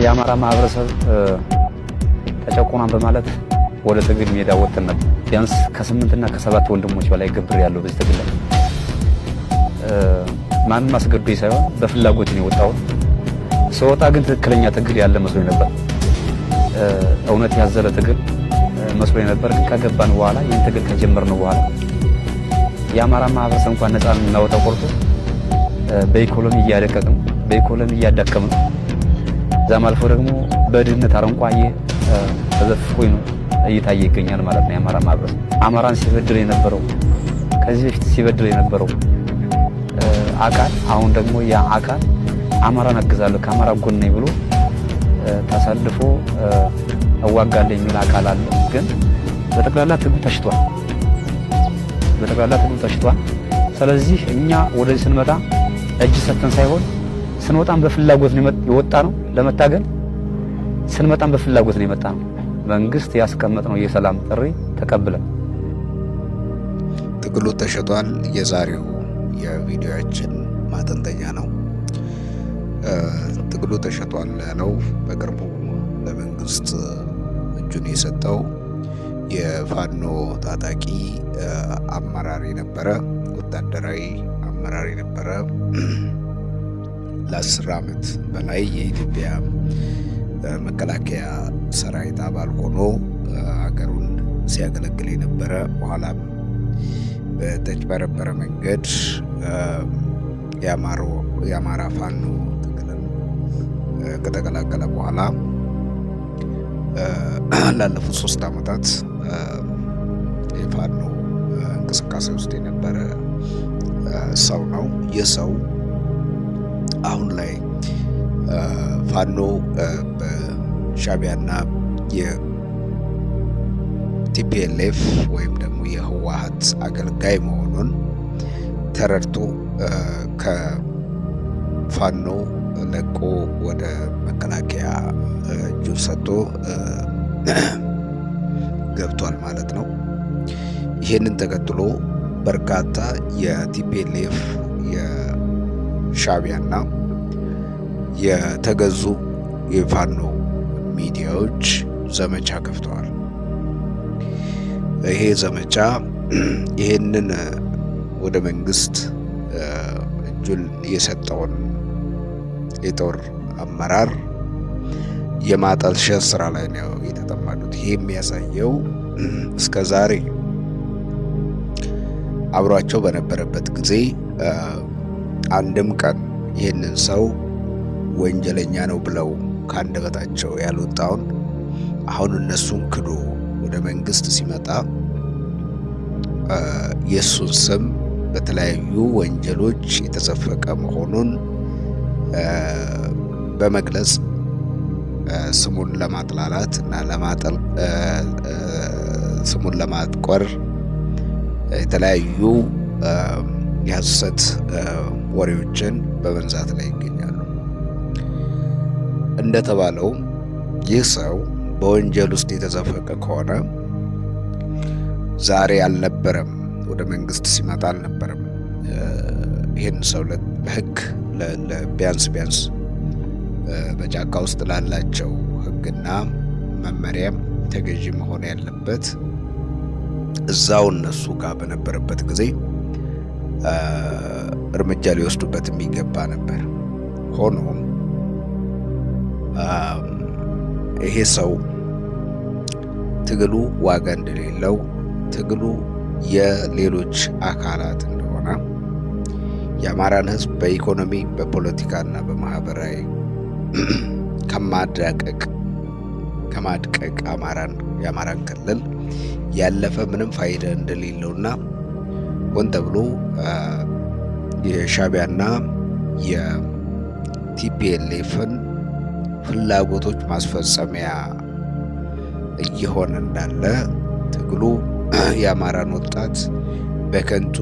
የአማራ ማህበረሰብ ተጨቆናን በማለት ወደ ትግል ሜዳ ወጥተን ነበር። ቢያንስ ከ8 እና ከ7 ወንድሞች በላይ ገብር ያለው በዚህ ትግል ላይ ማንም አስገድዶኝ ሳይሆን በፍላጎት ነው የወጣሁት። ስወጣ ግን ትክክለኛ ትግል ያለ መስሎኝ ነበር። እውነት ያዘለ ትግል መስሎኝ ነበር። ግን ከገባን በኋላ ይህን ትግል ከጀመርነው በኋላ የአማራ ማህበረሰብ እንኳን ነፃ እናወጣው ቆርጦ በኢኮኖሚ እያደቀቅን በኢኮኖሚ እያዳከምን ዛም አልፎ ደግሞ በድህነት አረንቋዬ ተዘፍቆኝ ነው እየታየ ይገኛል ማለት ነው። የአማራ ማህበረሰብ አማራን ሲበድል የነበረው ከዚህ በፊት ሲበድል የነበረው አካል አሁን ደግሞ ያ አካል አማራን አግዛለሁ ከአማራ ጎን ነኝ ብሎ ተሰልፎ እዋጋለሁ የሚል አካል አለ። ግን በጠቅላላ ትግሉ ተሽቷል። ስለዚህ እኛ ወደዚህ ስንመጣ እጅ ሰጥተን ሳይሆን ስንወጣም በፍላጎት ነው የወጣ ነው ለመታገል። ስንመጣም በፍላጎት ነው የመጣ ነው። መንግስት ያስቀመጥነው የሰላም ጥሪ ተቀብለን ትግሉ ተሽጧል። የዛሬው የቪዲዮአችን ማጠንጠኛ ነው። ትግሉ ተሽጧል ያለው በቅርቡ ለመንግስት እጁን የሰጠው የፋኖ ታጣቂ አመራር የነበረ ወታደራዊ አመራር የነበረ ለ10 ዓመት በላይ የኢትዮጵያ መከላከያ ሰራዊት አባል ሆኖ ሀገሩን ሲያገለግል የነበረ በኋላም በተጭበረበረ መንገድ የአማራ ፋኖ ትግልን ከተቀላቀለ በኋላ ላለፉት 3 ዓመታት የፋኖ እንቅስቃሴ ውስጥ የነበረ ሰው ነው። ይህ ሰው አሁን ላይ ፋኖ በሻዕቢያና የቲፒኤልኤፍ ወይም ደግሞ የህወሓት አገልጋይ መሆኑን ተረድቶ ከፋኖ ለቆ ወደ መከላከያ እጁን ሰጥቶ ገብቷል ማለት ነው። ይህንን ተከትሎ በርካታ የቲፒኤልኤፍ የሻዕቢያና የተገዙ የፋኖ ሚዲያዎች ዘመቻ ከፍተዋል። ይሄ ዘመቻ ይሄንን ወደ መንግስት እጁን የሰጠውን የጦር አመራር የማጠልሸት ስራ ላይ ነው የተጠመዱት። ይሄ የሚያሳየው እስከ ዛሬ አብሯቸው በነበረበት ጊዜ አንድም ቀን ይህንን ሰው ወንጀለኛ ነው ብለው ካንደበታቸው ያልወጣውን አሁን እነሱን ክዶ ወደ መንግስት ሲመጣ የሱን ስም በተለያዩ ወንጀሎች የተዘፈቀ መሆኑን በመግለጽ ስሙን ለማጥላላት እና ስሙን ለማጥቆር የተለያዩ የሐሰት ወሬዎችን በመንዛት ላይ ይገኛሉ። እንደተባለው ይህ ሰው በወንጀል ውስጥ የተዘፈቀ ከሆነ ዛሬ አልነበረም፣ ወደ መንግስት ሲመጣ አልነበረም። ይህን ሰው ለህግ ቢያንስ በጫካ ውስጥ ላላቸው ህግና መመሪያም ተገዢ መሆን ያለበት እዛው እነሱ ጋር በነበረበት ጊዜ እርምጃ ሊወስዱበት የሚገባ ነበር። ሆኖም ይሄ ሰው ትግሉ ዋጋ እንደሌለው፣ ትግሉ የሌሎች አካላት እንደሆነ፣ የአማራን ህዝብ በኢኮኖሚ በፖለቲካና በማህበራዊ ከማድቀቅ የአማራን ክልል ያለፈ ምንም ፋይዳ እንደሌለውና ሆን ተብሎ የሻዕቢያና የቲፒኤልኤፍን ፍላጎቶች ማስፈጸሚያ እየሆነ እንዳለ፣ ትግሉ የአማራን ወጣት በከንቱ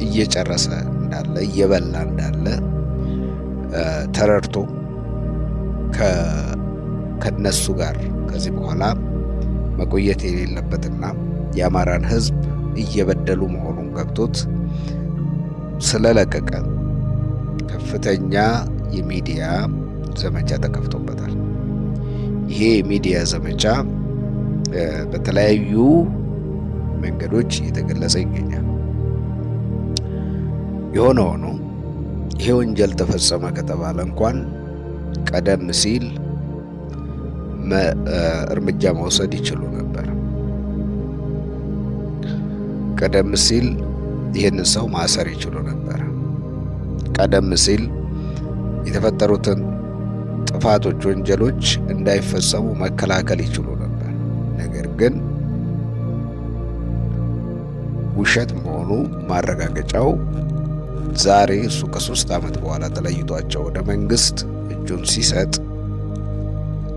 እየጨረሰ እንዳለ እየበላ እንዳለ ተረድቶ ከነሱ ጋር ከዚህ በኋላ መቆየት የሌለበትና የአማራን ህዝብ እየበደሉ መሆኑን ገብቶት ስለለቀቀ ከፍተኛ የሚዲያ ዘመቻ ተከፍቶበታል። ይሄ የሚዲያ ዘመቻ በተለያዩ መንገዶች እየተገለጸ ይገኛል። የሆነ ሆኖ ይሄ ወንጀል ተፈጸመ ከተባለ እንኳን ቀደም ሲል እርምጃ መውሰድ ይችሉ ነበር። ቀደም ሲል ይህንን ሰው ማሰር ይችሉ ነበር። ቀደም ሲል የተፈጠሩትን ጥፋቶች፣ ወንጀሎች እንዳይፈጸሙ መከላከል ይችሉ ነበር። ነገር ግን ውሸት መሆኑ ማረጋገጫው ዛሬ እሱ ከ3 ዓመት በኋላ ተለይቷቸው ወደ መንግስት እጁን ሲሰጥ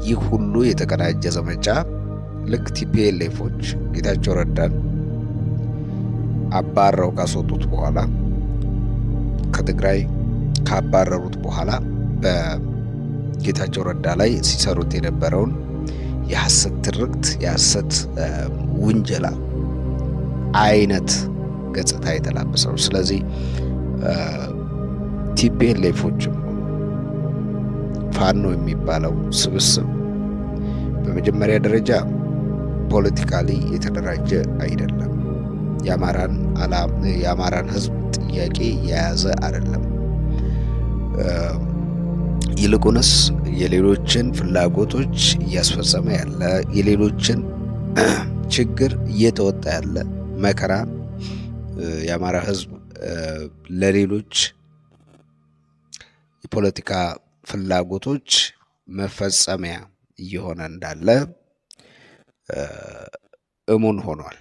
ይህ ሁሉ የተቀናጀ ዘመቻ ልክ ቲፒኤልኤፎች ጌታቸው ረዳን አባረው ካስወጡት በኋላ ከትግራይ ካባረሩት በኋላ በጌታቸው ረዳ ላይ ሲሰሩት የነበረውን የሐሰት ትርክት፣ የሐሰት ውንጀላ አይነት ገጽታ የተላበሰው። ስለዚህ ቲፒኤልኤፎችም ፋኖ የሚባለው ስብስብ በመጀመሪያ ደረጃ ፖለቲካሊ የተደራጀ አይደለም። የአማራን ሕዝብ ጥያቄ የያዘ አይደለም። ይልቁንስ የሌሎችን ፍላጎቶች እያስፈጸመ ያለ፣ የሌሎችን ችግር እየተወጣ ያለ፣ መከራ የአማራ ሕዝብ ለሌሎች የፖለቲካ ፍላጎቶች መፈጸሚያ እየሆነ እንዳለ እሙን ሆኗል።